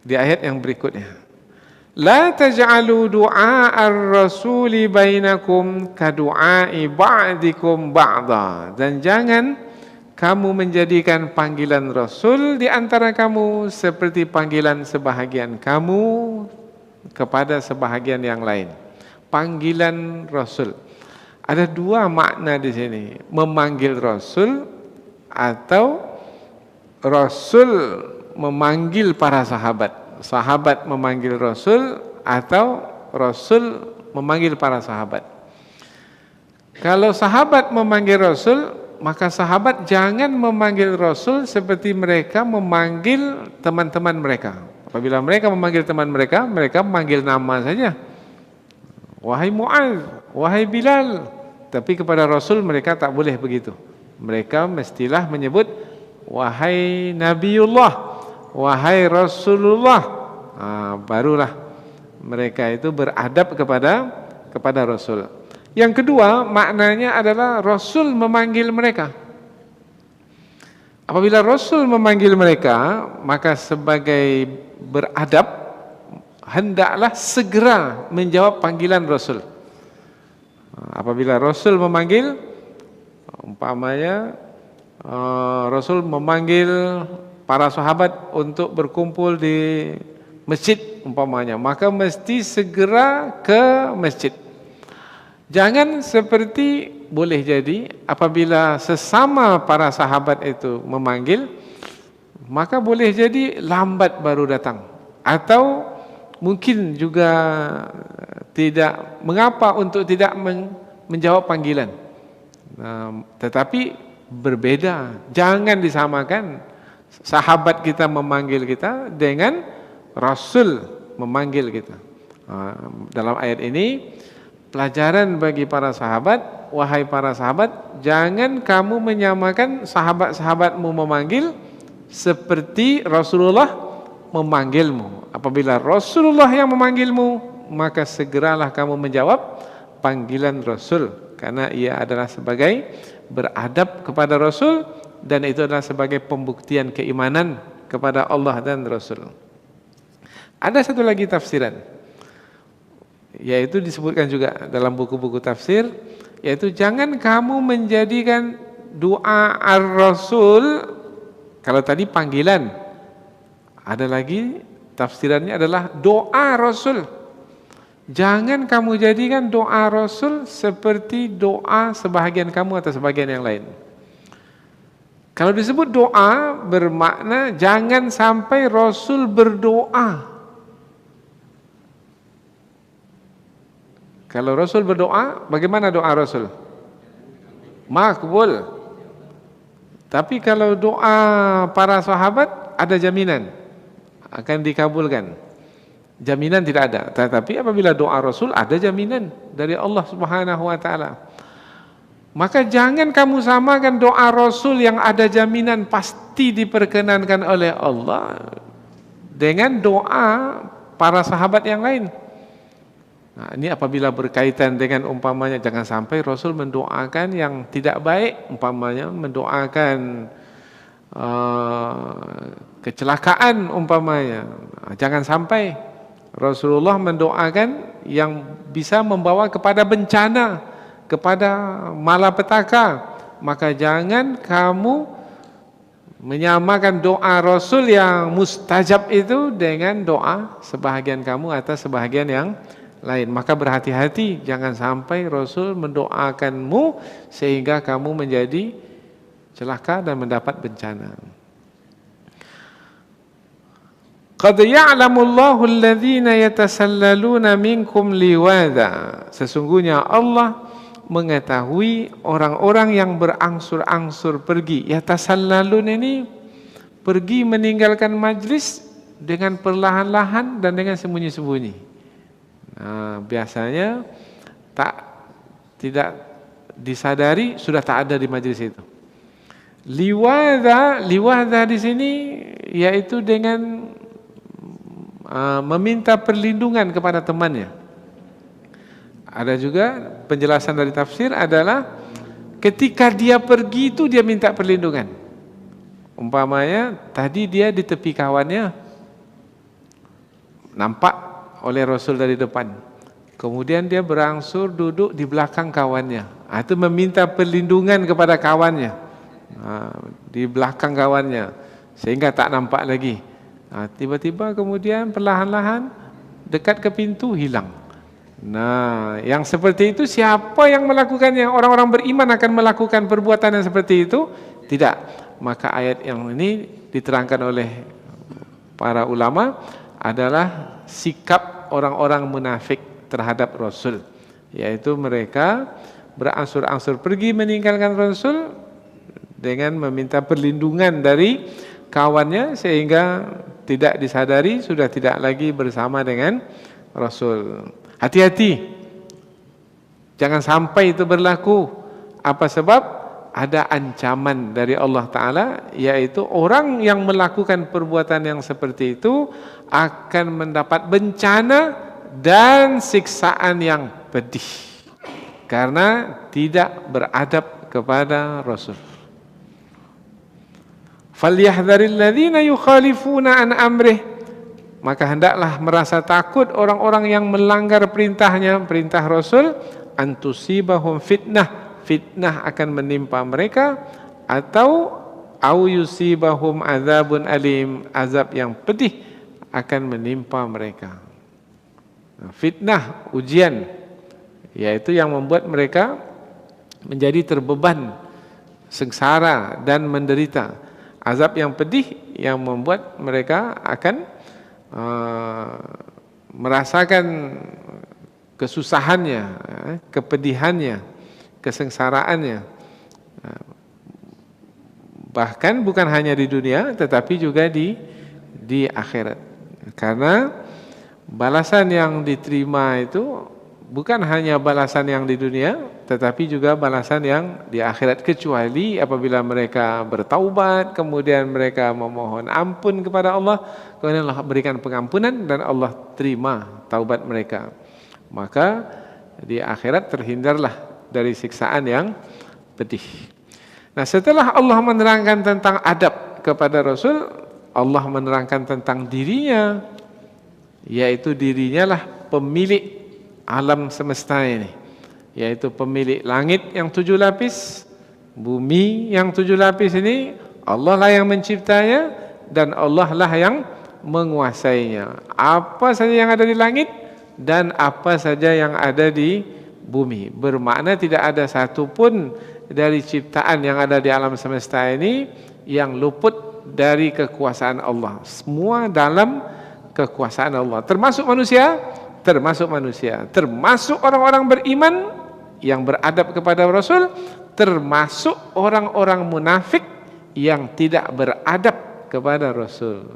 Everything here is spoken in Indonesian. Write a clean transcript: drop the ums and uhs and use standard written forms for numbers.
di ayat yang berikutnya. La taj'alu du'a'ar rasuli bainakum kadu'a'i ba'dikum ba'da. Dan jangan kamu menjadikan panggilan Rasul di antara kamu seperti panggilan sebahagian kamu kepada sebahagian yang lain. Panggilan Rasul. Ada dua makna di sini. Memanggil Rasul atau Rasul memanggil para sahabat. Sahabat memanggil Rasul atau Rasul memanggil para sahabat. Kalau sahabat memanggil Rasul, maka sahabat jangan memanggil Rasul seperti mereka memanggil teman-teman mereka. Apabila mereka memanggil teman mereka, mereka memanggil nama saja. Wahai Mu'adz, wahai Bilal. Tapi kepada Rasul mereka tak boleh begitu. Mereka mestilah menyebut wahai Nabiullah, wahai Rasulullah. Barulah mereka itu beradab kepada Rasul. Yang kedua, maknanya adalah Rasul memanggil mereka. Apabila Rasul memanggil mereka, maka sebagai beradab hendaklah segera menjawab panggilan Rasul. Apabila Rasul memanggil, umpamanya Rasul memanggil para sahabat untuk berkumpul di masjid umpamanya, maka mesti segera ke masjid. Jangan seperti boleh jadi apabila sesama para sahabat itu memanggil, maka boleh jadi lambat baru datang, atau mungkin juga tidak mengapa untuk tidak menjawab panggilan. Tetapi berbeda, jangan disamakan sahabat kita memanggil kita dengan Rasul memanggil kita. Dalam ayat ini pelajaran bagi para sahabat, wahai para sahabat, jangan kamu menyamakan sahabat-sahabatmu memanggil seperti Rasulullah memanggilmu. Apabila Rasulullah yang memanggilmu, maka segeralah kamu menjawab panggilan Rasul, karena ia adalah sebagai beradab kepada Rasul, dan itu adalah sebagai pembuktian keimanan kepada Allah dan Rasul. Ada satu lagi tafsiran, yaitu disebutkan juga dalam buku-buku tafsir, yaitu jangan kamu menjadikan doa ar-Rasul, kalau tadi panggilan, ada lagi tafsirannya adalah doa Rasul. Jangan kamu jadikan doa Rasul seperti doa sebahagian kamu atau sebahagian yang lain. Kalau disebut doa bermakna jangan sampai Rasul berdoa. Kalau Rasul berdoa, bagaimana doa Rasul? Makbul. Tapi kalau doa para sahabat ada jaminan akan dikabulkan. Jaminan tidak ada. Tetapi apabila doa Rasul ada jaminan dari Allah Subhanahu wa taala. Maka jangan kamu samakan doa Rasul yang ada jaminan pasti diperkenankan oleh Allah dengan doa para sahabat yang lain. Nah, ini apabila berkaitan dengan umpamanya jangan sampai Rasul mendoakan yang tidak baik, umpamanya mendoakan kecelakaan umpamanya. Jangan sampai Rasulullah mendoakan yang bisa membawa kepada bencana, kepada malapetaka. Maka jangan kamu menyamakan doa Rasul yang mustajab itu dengan doa sebahagian kamu atau sebahagian yang lain. Maka berhati-hati, jangan sampai Rasul mendoakanmu sehingga kamu menjadi celaka dan mendapat bencana. Qad ya'lamullahu alladhina yatasallaluna minkum liwada. Sesungguhnya Allah mengetahui orang-orang yang berangsur-angsur pergi. Yatasallalun ini pergi meninggalkan majlis dengan perlahan-lahan dan dengan sembunyi-sembunyi. Nah, biasanya tidak disadari sudah tak ada di majlis itu. Liwada di sini yaitu dengan meminta perlindungan kepada temannya. Ada juga penjelasan dari tafsir adalah ketika dia pergi itu dia minta perlindungan. Umpamanya tadi dia di tepi kawannya, nampak oleh Rasul dari depan. Kemudian dia berangsur duduk di belakang kawannya. Itu meminta perlindungan kepada kawannya. Di belakang kawannya, sehingga tak nampak lagi. Tiba-tiba kemudian perlahan-lahan dekat ke pintu hilang. Nah, yang seperti itu siapa yang melakukannya? Orang-orang beriman akan melakukan perbuatan yang seperti itu? Tidak. Maka ayat yang ini diterangkan oleh para ulama adalah sikap orang-orang munafik terhadap Rasul, yaitu mereka berangsur-angsur pergi meninggalkan Rasul dengan meminta perlindungan dari kawannya, sehingga tidak disadari sudah tidak lagi bersama dengan Rasul. Hati-hati, jangan sampai itu berlaku. Apa sebab? Ada ancaman dari Allah Ta'ala, yaitu orang yang melakukan perbuatan yang seperti itu akan mendapat bencana dan siksaan yang pedih karena tidak beradab kepada Rasul. Falyahdharil ladzina yukhalifuna an amrih, maka hendaklah merasa takut orang-orang yang melanggar perintahnya, perintah Rasul, antusibahum fitnah, fitnah akan menimpa mereka, atau au yusibahum azabun alim, azab yang pedih akan menimpa mereka. Fitnah, ujian, yaitu yang membuat mereka menjadi terbeban, sengsara dan menderita. Azab yang pedih yang membuat mereka akan merasakan kesusahannya, kepedihannya, kesengsaraannya. Bahkan bukan hanya di dunia, tetapi juga di akhirat. Karena balasan yang diterima itu bukan hanya balasan yang di dunia, tetapi juga balasan yang di akhirat, kecuali apabila mereka bertaubat, kemudian mereka memohon ampun kepada Allah, kemudian Allah berikan pengampunan dan Allah terima taubat mereka, maka di akhirat terhindarlah dari siksaan yang pedih. Nah, setelah Allah menerangkan tentang adab kepada Rasul, Allah menerangkan tentang dirinya, yaitu dirinya lah pemilik alam semesta ini, yaitu pemilik langit yang 7 lapis, bumi yang 7 lapis ini, Allah lah yang menciptanya dan Allah lah yang menguasainya. Apa saja yang ada di langit dan apa saja yang ada di bumi. Bermakna tidak ada satu pun dari ciptaan yang ada di alam semesta ini yang luput dari kekuasaan Allah. Semua dalam kekuasaan Allah, termasuk manusia, termasuk orang-orang beriman yang beradab kepada Rasul, termasuk orang-orang munafik yang tidak beradab kepada Rasul.